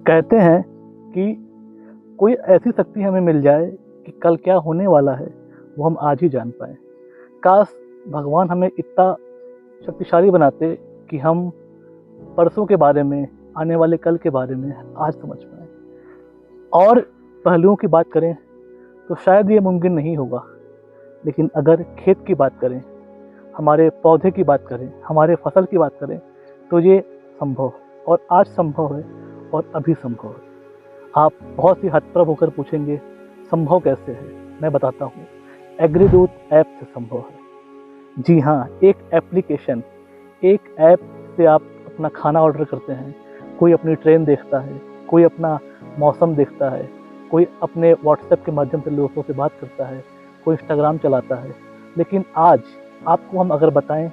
कहते हैं कि कोई ऐसी शक्ति हमें मिल जाए कि कल क्या होने वाला है वो हम आज ही जान पाएँ। काश भगवान हमें इतना शक्तिशाली बनाते कि हम परसों के बारे में, आने वाले कल के बारे में आज समझ पाएँ। और पहलुओं की बात करें तो शायद ये मुमकिन नहीं होगा, लेकिन अगर खेत की बात करें, हमारे पौधे की बात करें, हमारे फसल की बात करें तो ये संभव है, और आज संभव है और अभी संभव है। आप बहुत ही हतप्रभ होकर पूछेंगे संभव कैसे है? मैं बताता हूँ, एग्रीदूत ऐप से संभव है। जी हाँ, एक एप्लीकेशन, एक ऐप से आप अपना खाना ऑर्डर करते हैं, कोई अपनी ट्रेन देखता है, कोई अपना मौसम देखता है, कोई अपने व्हाट्सएप के माध्यम से लोगों से बात करता है, कोई इंस्टाग्राम चलाता है। लेकिन आज आपको हम अगर बताएं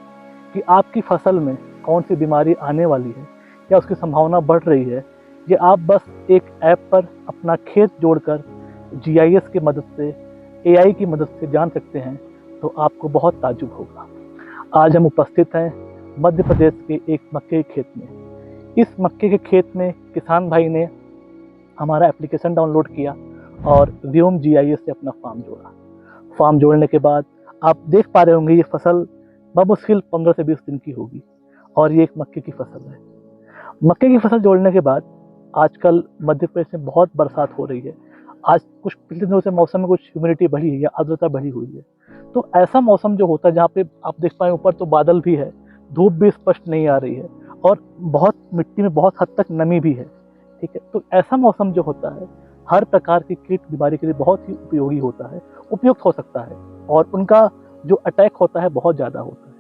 कि आपकी फसल में कौन सी बीमारी आने वाली है या उसकी संभावना बढ़ रही है, ये आप बस एक ऐप पर अपना खेत जोड़कर GIS की मदद से, AI की मदद से जान सकते हैं, तो आपको बहुत ताज्जुब होगा। आज हम उपस्थित हैं मध्य प्रदेश के एक मक्के के खेत में। इस मक्के के खेत में किसान भाई ने हमारा एप्लीकेशन डाउनलोड किया और व्योम GIS से अपना फार्म जोड़ा। फार्म जोड़ने के बाद आप देख पा रहे होंगे ये फसल बमुश्किल 15 से 20 दिन की होगी, और ये एक मक्के की फसल है। मक्के की फसल जोड़ने के बाद आजकल मध्य प्रदेश में बहुत बरसात हो रही है। आज कुछ पिछले दिनों से मौसम में कुछ ह्यूमिडिटी बढ़ी है या आर्द्रता बढ़ी हुई है। तो ऐसा मौसम जो होता है जहाँ पे आप देख पाए ऊपर तो बादल भी है, धूप भी स्पष्ट नहीं आ रही है, और बहुत मिट्टी में बहुत हद तक नमी भी है। ठीक है, तो ऐसा मौसम जो होता है हर प्रकार की कीट बीमारी के लिए बहुत ही उपयोगी होता है, उपयुक्त हो सकता है, और उनका जो अटैक होता है बहुत ज़्यादा होता है।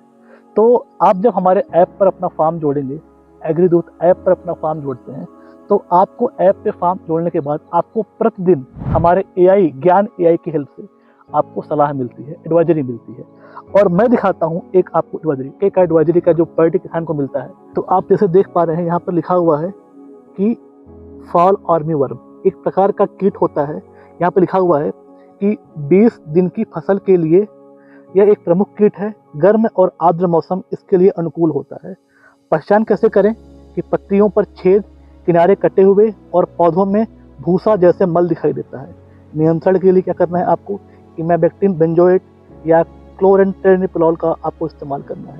तो आप जब हमारे ऐप पर अपना फार्म जोड़ेंगे, एग्रीदूत ऐप पर अपना फार्म जोड़ते हैं, तो आपको ऐप पे फार्म जोड़ने के बाद आपको प्रतिदिन हमारे ज्ञान AI की हेल्प से आपको सलाह मिलती है, एडवाइजरी मिलती है। और मैं दिखाता हूँ एक आपको एडवाइजरी का जो पर डे किसान को मिलता है। तो आप जैसे देख पा रहे हैं यहाँ पर लिखा हुआ है कि फॉल आर्मीवर्म एक प्रकार का कीट होता है। यहाँ पर लिखा हुआ है कि 20 दिन की फसल के लिए यह एक प्रमुख कीट है। गर्म और आर्द्र मौसम इसके लिए अनुकूल होता है। पहचान कैसे करें कि पत्तियों पर छेद, किनारे कटे हुए और पौधों में भूसा जैसे मल दिखाई देता है। नियंत्रण के लिए क्या करना है आपको? इमेबेक्टिन बेंजोएट या क्लोरेंट्रेनिपोल का आपको इस्तेमाल करना है।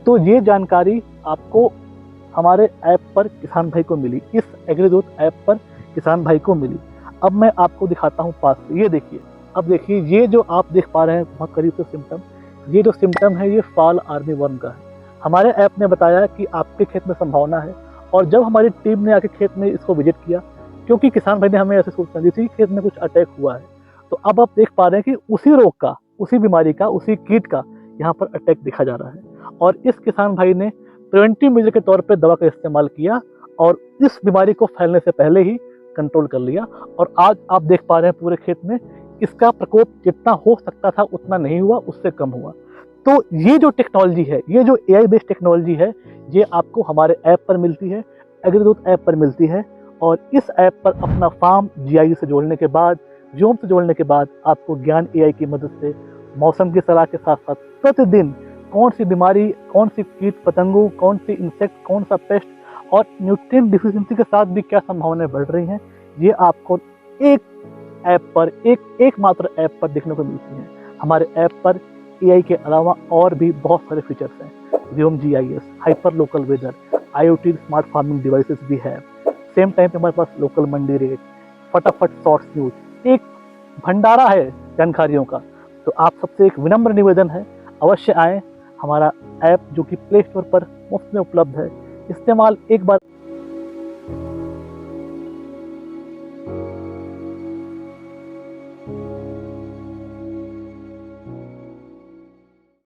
तो ये जानकारी आपको हमारे ऐप पर किसान भाई को मिली, इस एग्रीदूत ऐप पर किसान भाई को मिली। अब मैं आपको दिखाता हूँ पास से। ये देखिए, अब देखिए ये जो आप देख पा रहे हैं बहुत करीब से सिम्टम, ये जो सिम्टम है ये फॉल आर्मीवर्म का है। हमारे ऐप ने बताया कि आपके खेत में संभावना है, और जब हमारी टीम ने आके खेत में इसको विजिट किया, क्योंकि किसान भाई ने हमें ऐसे सूचना दी थी खेत में कुछ अटैक हुआ है, तो अब आप देख पा रहे हैं कि उसी रोग का, उसी बीमारी का, उसी कीट का यहाँ पर अटैक दिखा जा रहा है। और इस किसान भाई ने प्रिवेंटिव मेजर के तौर पर दवा का इस्तेमाल किया और इस बीमारी को फैलने से पहले ही कंट्रोल कर लिया। और आज आप देख पा रहे हैं पूरे खेत में इसका प्रकोप जितना हो सकता था उतना नहीं हुआ, उससे कम हुआ। तो ये जो टेक्नोलॉजी है, ये जो AI बेस्ड टेक्नोलॉजी है, ये आपको हमारे ऐप पर मिलती है, एग्रीदूत ऐप पर मिलती है। और इस ऐप पर अपना फार्म GIS से जोड़ने के बाद, व्योम से जोड़ने के बाद, आपको ज्ञान AI की मदद से मौसम की सलाह के साथ साथ प्रतिदिन कौन सी बीमारी, कौन सी कीट पतंगों, कौन सी इंसेक्ट, कौन सा पेस्ट और न्यूट्रिएंट डिफिशिएंसी के साथ भी क्या संभावनाएं बढ़ रही हैं, ये आपको एक ऐप पर, एकमात्र ऐप पर देखने को मिलती हैं। हमारे ऐप पर AI के अलावा और भी बहुत सारे फीचर्स हैं। Vyom GIS, hyper local weather, IoT smart farming devices भी है। सेम टाइम पे हमारे पास लोकल मंडी रेट, फटाफट शॉर्ट्स न्यूज, एक भंडारा है जानकारियों का। तो आप सबसे एक विनम्र निवेदन है, अवश्य आएँ। हमारा ऐप जो कि प्ले स्टोर पर मुफ्त में उपलब्ध है, इस्तेमाल एक बार